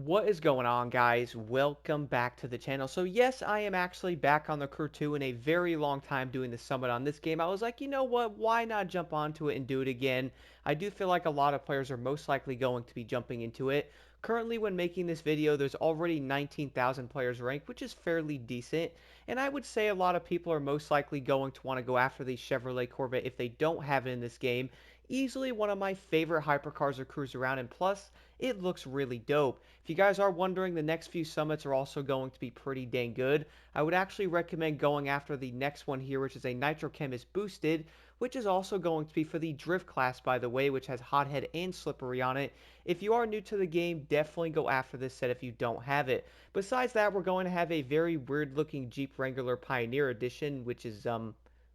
What is going on, guys? Welcome back to the channel. So yes, I am actually back on the Crew 2 in a very long time doing the summit on this game. I was like, you know what, why not jump onto it and do it again? I do feel like a lot of players are most likely going to be jumping into it. Currently, when making this video, there's already 19,000 players ranked, which is fairly decent. And I would say a lot of people are most likely going to want to go after the Chevrolet Corvette if they don't have it in this game. Easily one of my favorite hypercars to cruise around, and plus, it looks really dope. If you guys are wondering, the next few summits are also going to be pretty dang good. I would actually recommend going after the next one here, which is a Nitro Chemist Boosted, which is also going to be for the Drift class, by the way, which has Hothead and Slippery on it. If you are new to the game, definitely go after this set if you don't have it. Besides that, we're going to have a very weird-looking Jeep Wrangler Pioneer Edition, which is,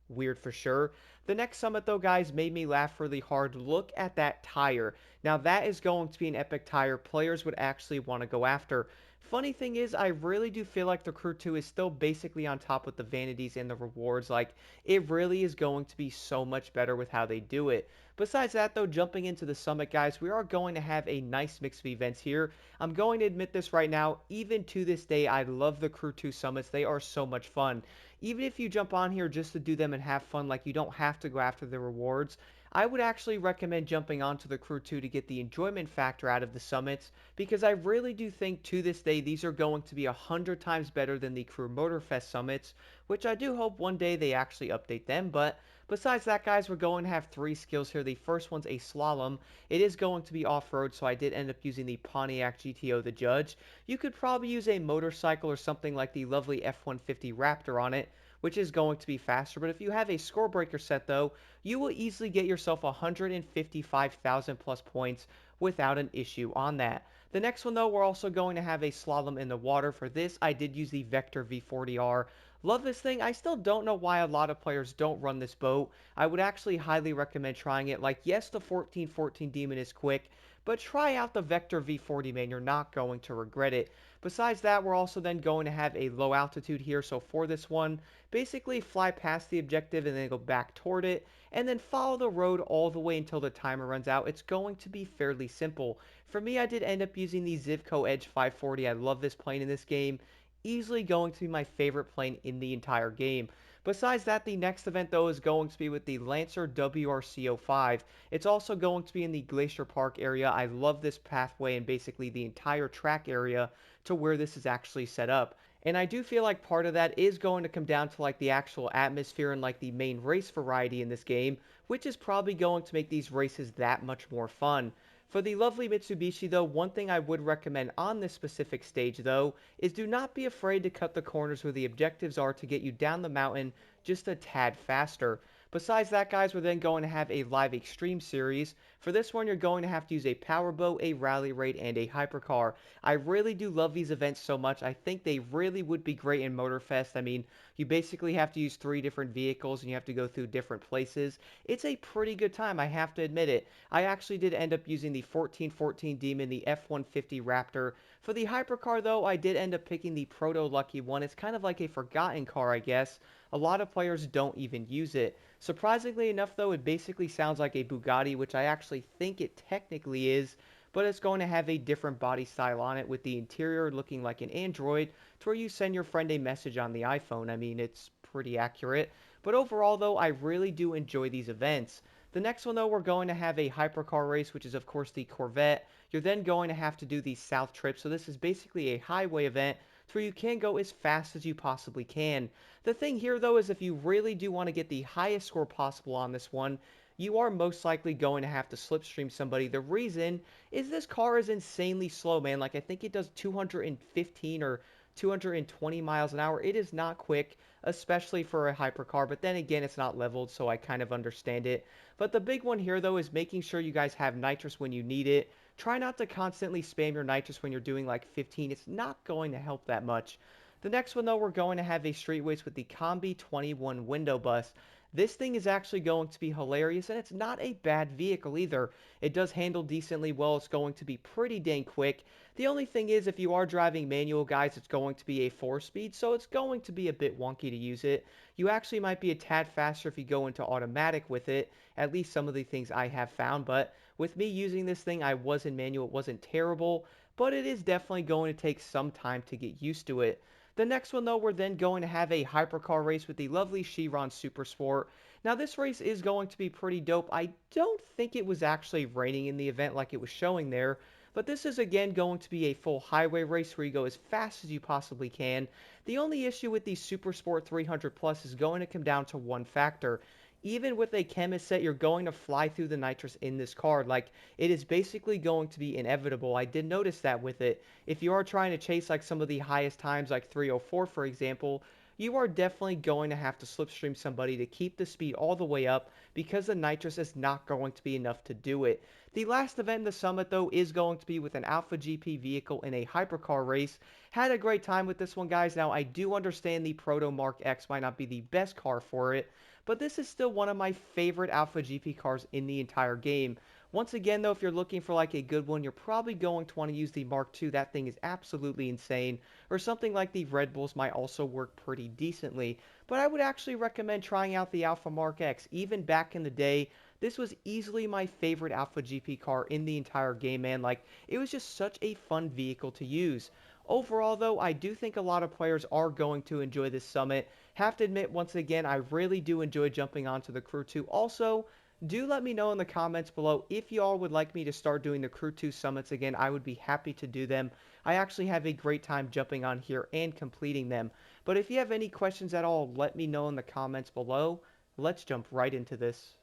weird for sure. The next summit, though, guys, made me laugh really hard. Look at that tire. Now, that is going to be an epic tire players would actually want to go after. Funny thing is, I really do feel like the Crew 2 is still basically on top with the vanities and the rewards. Like, it really is going to be so much better with how they do it. Besides that, though, jumping into the summit, guys, we are going to have a nice mix of events here. I'm going to admit this right now, even to this day, I love the Crew 2 summits. They are so much fun. Even if you jump on here just to do them and have fun, like you don't have to go after the rewards, I would actually recommend jumping onto the Crew 2 to get the enjoyment factor out of the summits, because I really do think to this day these are going to be 100 times better than the Crew Motorfest summits, which I do hope one day they actually update them. But besides that, guys, we're going to have three skills here. The first one's a slalom. It is going to be off-road, so I did end up using the Pontiac GTO the Judge. You could probably use a motorcycle or something like the lovely F-150 Raptor on it, which is going to be faster. But if you have a score breaker set, though, you will easily get yourself 155,000 plus points without an issue on that. The next one, though, we're also going to have a slalom in the water. For this, I did use the Vector V40R. Love this thing. I still don't know why a lot of players don't run this boat. I would actually highly recommend trying it. Like, yes, the 1414 Demon is quick, but try out the Vector V40, man. You're not going to regret it. Besides that, we're also then going to have a low altitude here. So for this one, basically fly past the objective and then go back toward it, and then follow the road all the way until the timer runs out. It's going to be fairly simple. For me, I did end up using the Zivko Edge 540. I love this plane in this game. Easily going to be my favorite plane in the entire game. Besides that, the next event, though, is going to be with the Lancer WRC05. It's also going to be in the Glacier Park area. I love this pathway and basically the entire track area to where this is actually set up. And I do feel like part of that is going to come down to like the actual atmosphere and like the main race variety in this game, which is probably going to make these races that much more fun. For the lovely Mitsubishi, though, one thing I would recommend on this specific stage, though, is do not be afraid to cut the corners where the objectives are to get you down the mountain just a tad faster. Besides that, guys, we're then going to have a live Xtreme series. For this one, you're going to have to use a powerboat, a rally raid, and a hypercar. I really do love these events so much. I think they really would be great in Motorfest. I mean, you basically have to use three different vehicles and you have to go through different places. It's a pretty good time, I have to admit it. I actually did end up using the 1414 Demon, the F-150 Raptor. For the hypercar, though, I did end up picking the Proto Lucky one. It's kind of like a forgotten car, I guess. A lot of players don't even use it. Surprisingly enough, though, it basically sounds like a Bugatti, which I actually think it technically is, but it's going to have a different body style on it with the interior looking like an Android to where you send your friend a message on the iPhone. I mean, it's pretty accurate. But overall, though, I really do enjoy these events. The next one, though, we're going to have a hypercar race, which is, of course, the Corvette. You're then going to have to do the South Trip, so this is basically a highway event to where you can go as fast as you possibly can. The thing here, though, is if you really do want to get the highest score possible on this one, you are most likely going to have to slipstream somebody. The reason is this car is insanely slow, man. Like, I think it does 215 or 220 miles an hour. It is not quick, especially for a hypercar, but then again, it's not leveled, so I kind of understand it. But the big one here, though, is making sure you guys have nitrous when you need it. Try not to constantly spam your nitrous when you're doing like 15. It's not going to help that much. The next one, though, we're going to have a street race with the Kombi 21 window bus. This thing is actually going to be hilarious, and it's not a bad vehicle either. It does handle decently well. It's going to be pretty dang quick. The only thing is, if you are driving manual, guys, it's going to be a 4-speed, so it's going to be a bit wonky to use it. You actually might be a tad faster if you go into automatic with it, at least some of the things I have found, but with me using this thing, I was in manual. It wasn't terrible, but it is definitely going to take some time to get used to it. The next one, though, we're then going to have a hypercar race with the lovely Chiron Supersport. Now, this race is going to be pretty dope. I don't think it was actually raining in the event like it was showing there, but this is again going to be a full highway race where you go as fast as you possibly can. The only issue with the Supersport 300 Plus is going to come down to one factor. Even with a chemist set, you're going to fly through the nitrous in this car. Like, it is basically going to be inevitable. I did notice that with it. If you are trying to chase like some of the highest times, like 304 for example, you are definitely going to have to slipstream somebody to keep the speed all the way up because the nitrous is not going to be enough to do it. The last event in the summit, though, is going to be with an Alpha GP vehicle in a hypercar race. Had a great time with this one, guys. Now, I do understand the Proto Mark X might not be the best car for it, but this is still one of my favorite Alpha GP cars in the entire game. Once again, though, if you're looking for like a good one, you're probably going to want to use the Mark II. That thing is absolutely insane. Or something like the Red Bulls might also work pretty decently. But I would actually recommend trying out the Alpha Mark X. Even back in the day, this was easily my favorite Alpha GP car in the entire game, man. Like, it was just such a fun vehicle to use. Overall, though, I do think a lot of players are going to enjoy this summit. Have to admit, once again, I really do enjoy jumping onto the Crew 2. Also, do let me know in the comments below if you all would like me to start doing the Crew 2 summits again. I would be happy to do them. I actually have a great time jumping on here and completing them. But if you have any questions at all, let me know in the comments below. Let's jump right into this.